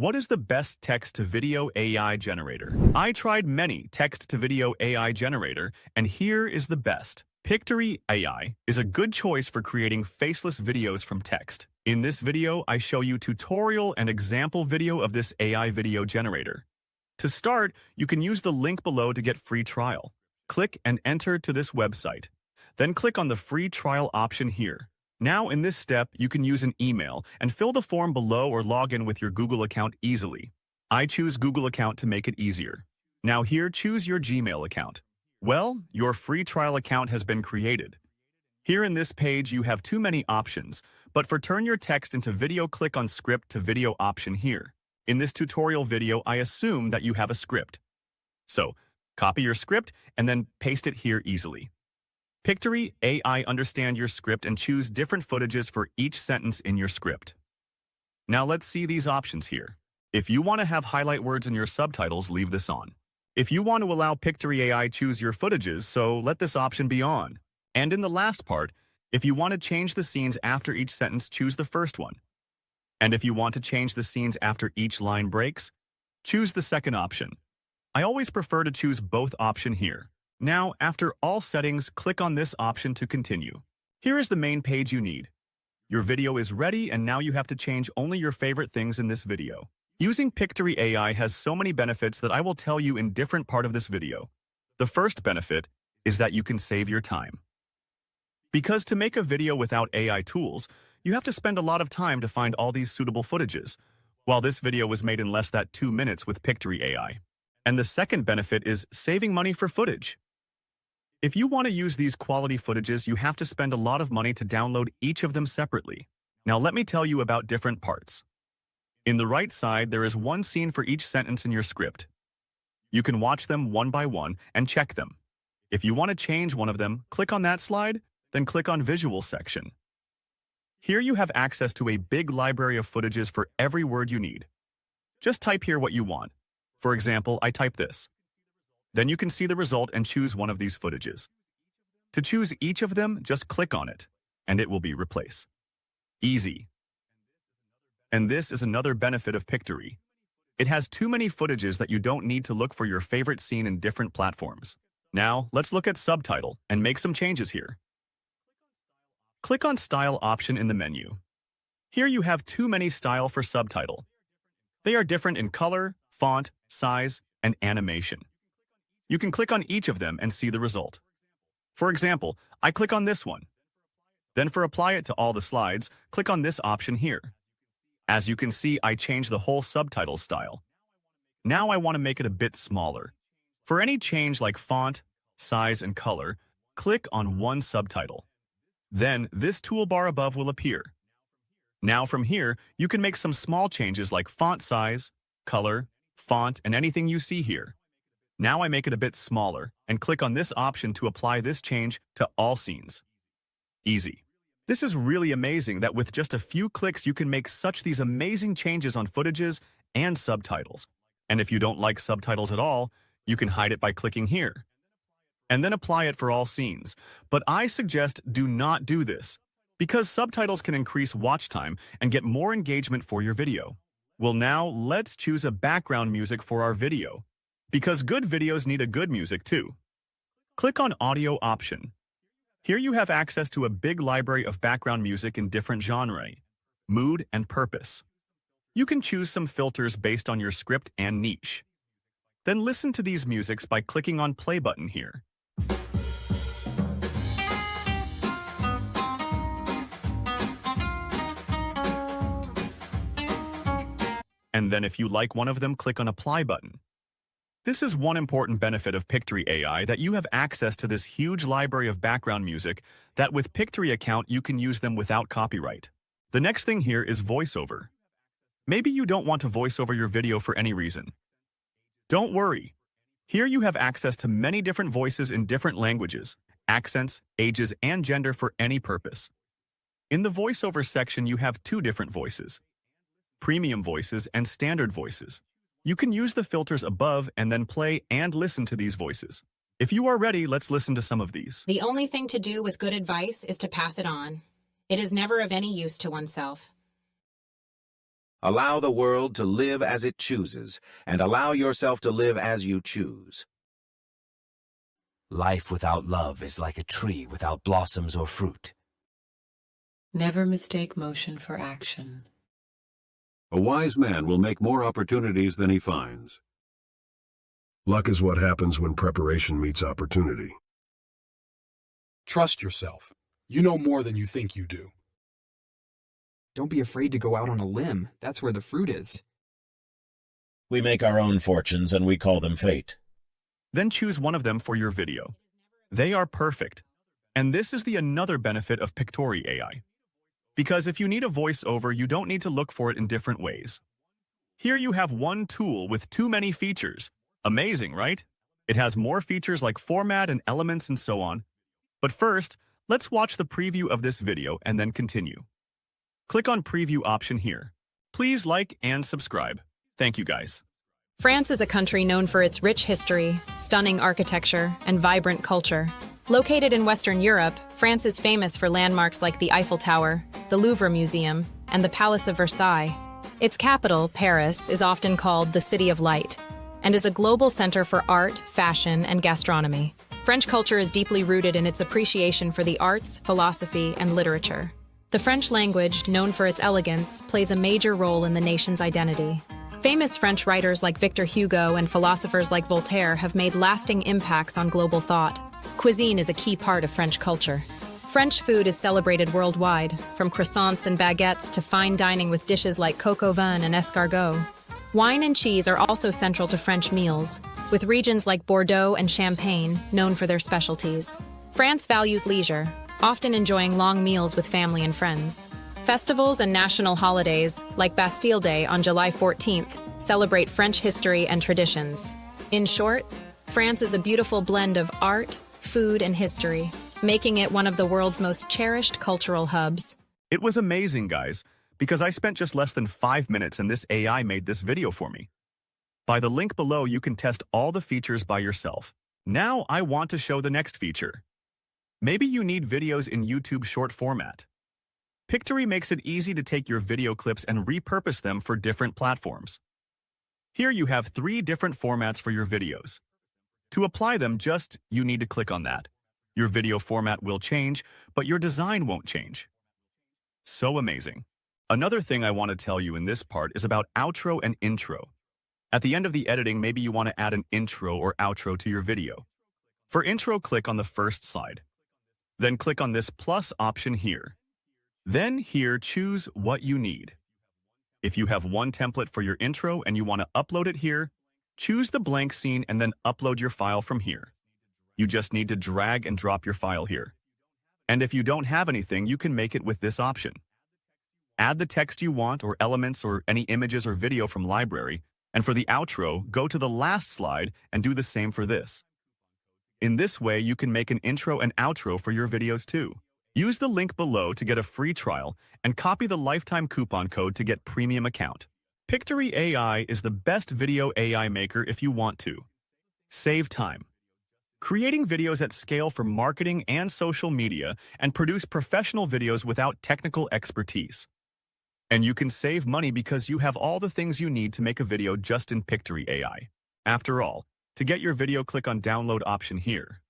What is the best text-to-video AI generator? I tried many text-to-video AI generator, and here is the best. Pictory AI is a good choice for creating faceless videos from text. In this video, I show you tutorial and example video of this AI video generator. To start, you can use the link below to get free trial. Click and enter to this website. Then click on the free trial option here. Now, in this step, you can use an email and fill the form below or log in with your Google account easily. I choose Google account to make it easier. Now here, choose your Gmail account. Well, your free trial account has been created. Here in this page, you have too many options, but for turn your text into video, click on script to video option here. In this tutorial video, I assume that you have a script. So, copy your script and then paste it here easily. Pictory AI understand your script and choose different footages for each sentence in your script. Now let's see these options here. If you want to have highlight words in your subtitles, leave this on. If you want to allow Pictory AI choose your footages, so let this option be on. And in the last part, if you want to change the scenes after each sentence, choose the first one. And if you want to change the scenes after each line breaks, choose the second option. I always prefer to choose both option here. Now, after all settings, click on this option to continue. Here is the main page you need. Your video is ready, and now you have to change only your favorite things in this video. Using Pictory AI has so many benefits that I will tell you in different part of this video. The first benefit is that you can save your time. Because to make a video without AI tools, you have to spend a lot of time to find all these suitable footages, while this video was made in less than 2 minutes with Pictory AI. And the second benefit is saving money for footage. If you want to use these quality footages, you have to spend a lot of money to download each of them separately. Now let me tell you about different parts. In the right side, there is one scene for each sentence in your script. You can watch them one by one and check them. If you want to change one of them, click on that slide, then click on Visual section. Here you have access to a big library of footages for every word you need. Just type here what you want. For example, I type this. Then you can see the result and choose one of these footages. To choose each of them, just click on it, and it will be replace. Easy. And this is another benefit of Pictory. It has too many footages that you don't need to look for your favorite scene in different platforms. Now, let's look at subtitle and make some changes here. Click on Style option in the menu. Here you have too many style for subtitle. They are different in color, font, size, and animation. You can click on each of them and see the result. For example, I click on this one. Then for apply it to all the slides, click on this option here. As you can see, I changed the whole subtitle style. Now I want to make it a bit smaller. For any change like font, size, and color, click on one subtitle. Then this toolbar above will appear. Now from here, you can make some small changes like font size, color, font, and anything you see here. Now I make it a bit smaller and click on this option to apply this change to all scenes. Easy. This is really amazing that with just a few clicks you can make such these amazing changes on footages and subtitles. And if you don't like subtitles at all, you can hide it by clicking here. And then apply it for all scenes. But I suggest do not do this, because subtitles can increase watch time and get more engagement for your video. Well, now let's choose a background music for our video. Because good videos need a good music too. Click on Audio option. Here you have access to a big library of background music in different genres, mood, and purpose. You can choose some filters based on your script and niche. Then listen to these musics by clicking on play button here. And then if you like one of them, click on apply button. This is one important benefit of Pictory AI, that you have access to this huge library of background music that with Pictory account you can use them without copyright. The next thing here is Voiceover. Maybe you don't want to voice over your video for any reason. Don't worry. Here you have access to many different voices in different languages, accents, ages, and gender for any purpose. In the Voiceover section you have 2 different voices: premium voices and standard voices. You can use the filters above and then play and listen to these voices. If you are ready, let's listen to some of these. The only thing to do with good advice is to pass it on. It is never of any use to oneself. Allow the world to live as it chooses, and allow yourself to live as you choose. Life without love is like a tree without blossoms or fruit. Never mistake motion for action. A wise man will make more opportunities than he finds. Luck is what happens when preparation meets opportunity. Trust yourself. You know more than you think you do. Don't be afraid to go out on a limb. That's where the fruit is. We make our own fortunes and we call them fate. Then choose one of them for your video. They are perfect. And this is the another benefit of Pictory AI. Because if you need a voiceover, you don't need to look for it in different ways. Here you have one tool with too many features. Amazing, right? It has more features like format and elements and so on. But first, let's watch the preview of this video and then continue. Click on preview option here. Please like and subscribe. Thank you guys. France is a country known for its rich history, stunning architecture, and vibrant culture. Located in Western Europe, France is famous for landmarks like the Eiffel Tower, the Louvre Museum, and the Palace of Versailles. Its capital, Paris, is often called the City of Light, and is a global center for art, fashion, and gastronomy. French culture is deeply rooted in its appreciation for the arts, philosophy, and literature. The French language, known for its elegance, plays a major role in the nation's identity. Famous French writers like Victor Hugo and philosophers like Voltaire have made lasting impacts on global thought. Cuisine is a key part of French culture. French food is celebrated worldwide, from croissants and baguettes to fine dining with dishes like coq au vin and escargot. Wine and cheese are also central to French meals, with regions like Bordeaux and Champagne known for their specialties. France values leisure, often enjoying long meals with family and friends. Festivals and national holidays, like Bastille Day on July 14th, celebrate French history and traditions. In short, France is a beautiful blend of art, food, and history, making it one of the world's most cherished cultural hubs. It was amazing, guys, because I spent just less than 5 minutes and this AI made this video for me. By the link below, you can test all the features by yourself. Now I want to show the next feature. Maybe you need videos in YouTube short format. Pictory makes it easy to take your video clips and repurpose them for different platforms. Here you have 3 different formats for your videos. To apply them, you need to click on that. Your video format will change, but your design won't change. So amazing. Another thing I want to tell you in this part is about outro and intro. At the end of the editing, maybe you want to add an intro or outro to your video. For intro, click on the first slide. Then click on this plus option here. Then here, choose what you need. If you have one template for your intro and you want to upload it here, choose the blank scene and then upload your file from here. You just need to drag and drop your file here. And if you don't have anything, you can make it with this option. Add the text you want or elements or any images or video from library, and for the outro, go to the last slide and do the same for this. In this way, you can make an intro and outro for your videos too. Use the link below to get a free trial and copy the lifetime coupon code to get premium account. Pictory AI is the best video AI maker if you want to. Save time. Creating videos at scale for marketing and social media and produce professional videos without technical expertise. And you can save money because you have all the things you need to make a video just in Pictory AI. After all, to get your video, click on download option here.